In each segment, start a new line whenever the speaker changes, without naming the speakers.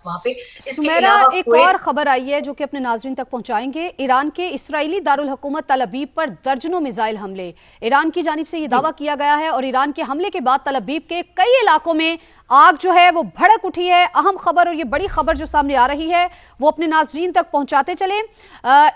वहाँ पे। इसके
सुमेरा,
अलावा
एक और
कुवैत।
खबर आई है जो कि अपने नाजरीन तक पहुंचाएंगे। ईरान के इसराइली दारुल हुकूमत तल अबीब पर दर्जनों मिसाइल हमले, ईरान की जानिब से ये
जी।
दावा किया गया है और ईरान के हमले के बाद तल अबीब के कई इलाकों में आग जो है वो भड़क उठी है। अहम खबर और ये बड़ी खबर जो सामने आ रही है वो अपने नाजरीन तक पहुंचाते चले।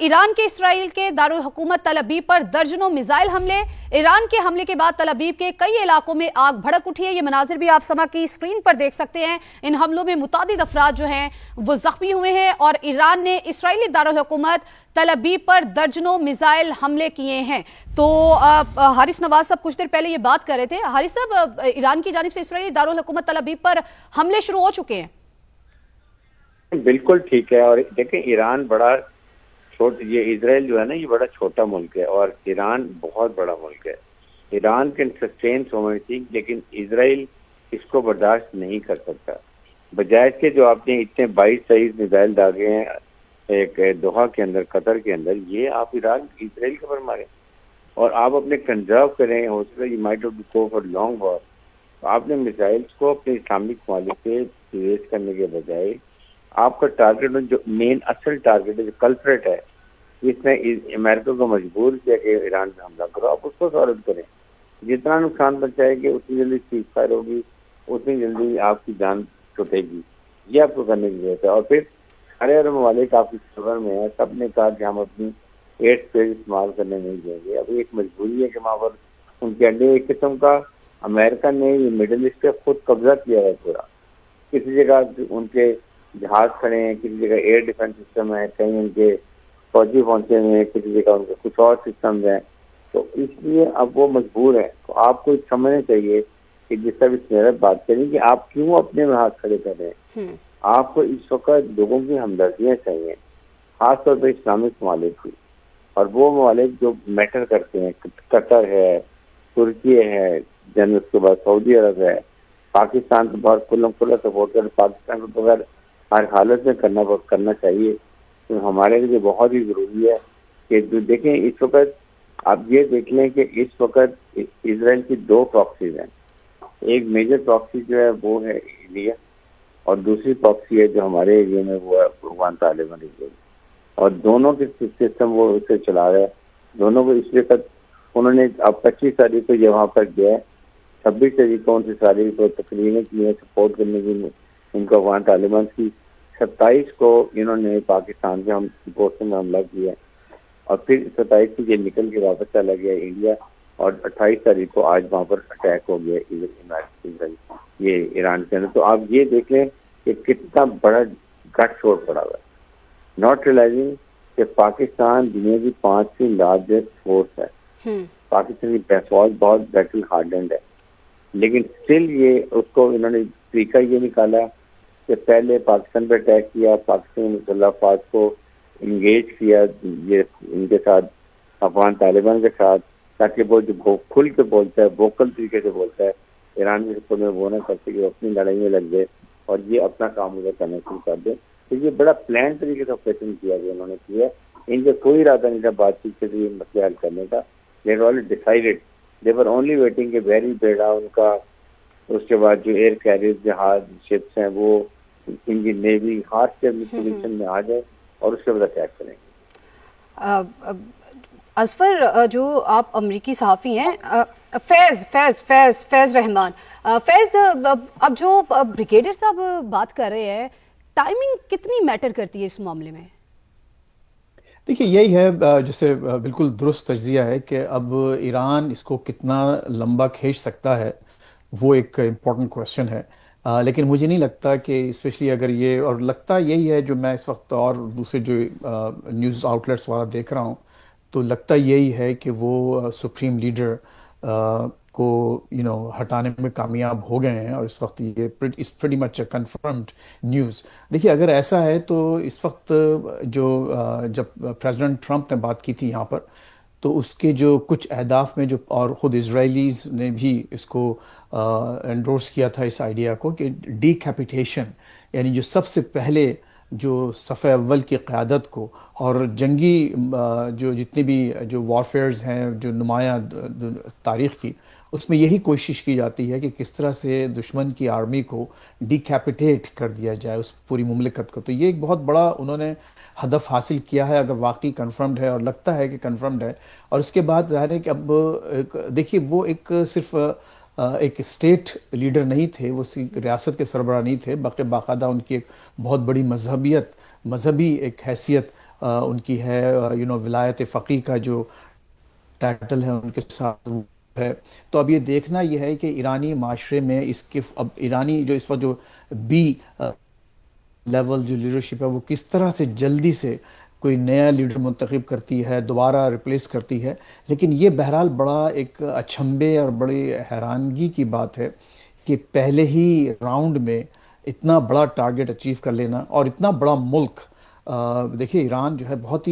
ईरान के इसराइल के दारुल हुकूमत तल अबीब पर दर्जनों मिसाइल हमले, ईरान के हमले के बाद तल अबीब के कई इलाकों में आग भड़क उठी है। ये मनाजिर भी आप समा की स्क्रीन पर देख सकते हैं। इन हमलों में मुतादिद अफराद जो हैं वो जख्मी हुए हैं और ईरान ने इसराइली दारुल हुकूमत तल अबीब पर दर्जनों मिसाइल हमले किए हैं। तो हारिस नवाज साहब कुछ देर पहले ये बात कर रहे थे। हारिस साहब, ईरान की जानिब से इसराइली दारुल हुकूमत तल अबीब पर हमले शुरू हो चुके हैं।
बिल्कुल ठीक है। और देखें, ईरान बड़ा ये इजराइल जो है ना, ये बड़ा छोटा मुल्क है और ईरान बहुत बड़ा मुल्क है। Iran can sustain so many thing, लेकिन इजराइल इसको बर्दाश्त नहीं कर सकता। बजाय इसके जो आपने इतने 22-23 मिसाइल दागे हैं एक दोहा के अंदर, कतर के अंदर, ये आप ईरान इजराइल के ऊपर मारे और आप अपने कंजर्व करें, हो सकता है you might have to go for long war. आपने मिसाइल्स को अपने इस्लामिक ममालिक पे वेस्ट करने के बजाय आपका टारगेट, जो मेन असल टारगेट है, जो कल्प्रेट है, इसने अमेरिका को मजबूर किया कि ईरान पे हमला करो, आप उसको सॉल्व करें। जितना नुकसान पहुंचाएंगे उतनी जल्दी सीज फायर होगी, उतनी जल्दी आपकी जान छुटेगी। ये आपको करने की जरूरत है। और फिर सारे अरब ममालिक आपकी खबर में है, सब ने कहा कि हम अपनी एयर स्पेस इस्तेमाल करने नहीं देंगे। अभी एक मजबूरी है कि वहाँ पर उनके अंडे एक किस्म का अमेरिका ने ये मिडिल ईस्ट पे खुद कब्जा किया है पूरा। किसी जगह उनके जहाज खड़े हैं, किसी जगह एयर डिफेंस सिस्टम है, कहीं उनके फौजी पहुंचे हुए हैं, किसी जगह उनके कुछ और सिस्टम हैं। तो इसलिए अब वो मजबूर है। तो आपको समझना चाहिए कि जिस तरह मेरा बात करें कि आप क्यों अपने में हाथ खड़े कर रहे हैं। आपको इस वक्त लोगों की हमदर्दियाँ चाहिए, खासतौर पर इस्लामिक ममालिक की, और वो ममालिक जो मैटर करते हैं। कतर है, तुर्की है, जन उसके बाद सऊदी अरब है, पाकिस्तान को बहुत खुला सपोर्ट कर, पाकिस्तान को तो अगर हर हालत में करना चाहिए। तो हमारे लिए बहुत ही जरूरी है कि जो देखें इस वक्त, आप ये देख लें कि इस वक्त इजराइल की 2 प्रॉक्सीज हैं। एक मेजर प्रॉक्सी जो है वो है इंडिया, और दूसरी प्रॉक्सी है जो हमारे एरिया में वो है अफगान तालिबान इजराइल। और दोनों के सिस्टम वो उसे चला रहे हैं। दोनों को इसलिए तक उन्होंने अब 25 तारीख को ये वहाँ पर गया है, 26 तारीख को 29 तारीख को तकरीरें की है सपोर्ट करने की इनको अफगान तालिबान की। 27 को इन्होंने पाकिस्तान के हम पोस्टों में हमला किया और फिर 27 को ये निकल के वापस चला गया इंडिया, और 28 तारीख को आज वहाँ पर अटैक हो गया इजराइल ये ईरान के अंदर। तो आप ये देख लें कि कितना बड़ा गट छोड़ पड़ा हुआ है, नॉट रियलाइजिंग कि पाकिस्तान दुनिया की 5वीं लार्जेस्ट फोर्स है। पाकिस्तान की फौज बहुत बैटल हार्डेंड है, लेकिन स्टिल ये उसको इन्होंने तरीका ये निकाला कि पहले पाकिस्तान पे अटैक किया, पाकिस्तान मुसल्लह फौज को इंगेज किया ये इनके साथ, अफगान तालिबान के साथ, ताकि वो जो खुल के बोलता है, वोकल तरीके से बोलता है, ईरान के सपोर्ट में वो ना करते कि वो अपनी लड़ाई में लग गए और ये अपना काम उधर करना शुरू कर दे। तो ये बड़ा प्लान तरीके से ऑपरेशन किया गया, उन्होंने किया। इनका कोई इरादा नहीं था बातचीत के लिए मसले हल करने का। They were already decided, they were only waiting के वेरी बेड़ा उनका, उसके बाद जो एयर कैरियर जहाज शिप्स हैं वो इनकी नेवी हाथ से अपनी पोजिशन में आ जाए और उसके बाद अटैक करेंगे।
असफर, जो आप अमरीकी सहाफ़ी हैं, फैज़ रहमान, फैज़, अब जो ब्रिगेडियर साहब बात कर रहे हैं, टाइमिंग कितनी मैटर करती है इस मामले में?
देखिए, यही है जैसे बिल्कुल दुरुस्त तज्जिया है कि अब ईरान इसको कितना लंबा खींच सकता है, वो एक इम्पॉर्टेंट क्वेश्चन है। लेकिन मुझे नहीं लगता कि स्पेशली अगर ये, और लगता यही है जो मैं इस वक्त और दूसरे जो न्यूज़ आउटलेट्स वाला देख रहा हूँ, तो लगता यही है कि वो सुप्रीम लीडर को हटाने में कामयाब हो गए हैं और इस वक्त ये इस प्रीटी मच कंफर्म्ड न्यूज़। देखिए, अगर ऐसा है तो इस वक्त जो जब प्रेसिडेंट ट्रंप ने बात की थी यहाँ पर, तो उसके जो कुछ अहदाफ में जो, और ख़ुद इजरायलीज़ ने भी इसको एंडोर्स किया था इस आइडिया को कि डीकैपिटेशन, यानी जो सबसे पहले जो सफ़े अव्वल की क़यादत को और जंगी जो जितने भी जो वॉरफेयर्स हैं जो नुमाया तारीख़ की, اس میں یہی کوشش کی جاتی ہے کہ کس طرح سے دشمن کی آرمی کو ڈیکیپیٹیٹ کر دیا جائے اس پوری مملکت کو. تو یہ ایک بہت بڑا انہوں نے ہدف حاصل کیا ہے، اگر واقعی کنفرمڈ ہے، اور لگتا ہے کہ کنفرمڈ ہے. اور اس کے بعد ظاہر ہے کہ اب دیکھیے وہ ایک صرف ایک اسٹیٹ لیڈر نہیں تھے، وہ ریاست کے سربراہ نہیں تھے، بلکہ باقاعدہ ان کی ایک بہت بڑی مذہبی ایک حیثیت ان کی ہے. ولایت فقیہ کا جو ٹائٹل ہے ان کے ساتھ وہ ہے. تو اب یہ دیکھنا یہ ہے کہ ایرانی معاشرے میں اس کے اب ایرانی جو اس وقت جو بی لیول جو لیڈرشپ ہے وہ کس طرح سے جلدی سے کوئی نیا لیڈر منتخب کرتی ہے، دوبارہ ریپلیس کرتی ہے. لیکن یہ بہرحال بڑا ایک اچنبے اور بڑی حیرانگی کی بات ہے کہ پہلے ہی راؤنڈ میں اتنا بڑا ٹارگٹ اچیو کر لینا، اور اتنا بڑا ملک. دیکھیے ایران جو ہے بہت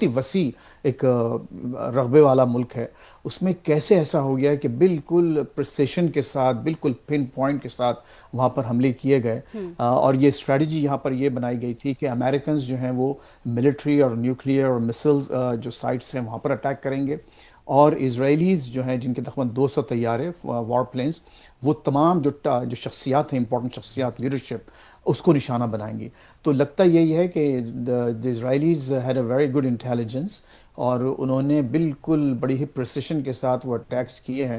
ہی وسیع ایک رقبے والا ملک ہے. اس میں کیسے ایسا ہو گیا کہ بالکل پریسیشن کے ساتھ، بالکل پن پوائنٹ کے ساتھ وہاں پر حملے کیے گئے. اور یہ اسٹریٹجی یہاں پر یہ بنائی گئی تھی کہ امریکنز جو ہیں وہ ملٹری اور نیوکلیئر اور مسلز جو سائٹس ہیں وہاں پر اٹیک کریں گے، اور اسرائیلیز جو ہیں جن کے تقریباً 200 طیارے وار پلینز، وہ تمام جو شخصیات ہیں، امپورٹنٹ شخصیات، لیڈرشپ، اس کو نشانہ بنائیں گی. تو لگتا یہی ہے کہ the Israelis had a very good intelligence، اور انہوں نے بالکل بڑی ہی پریسیشن کے ساتھ وہ اٹیکس کیے ہیں.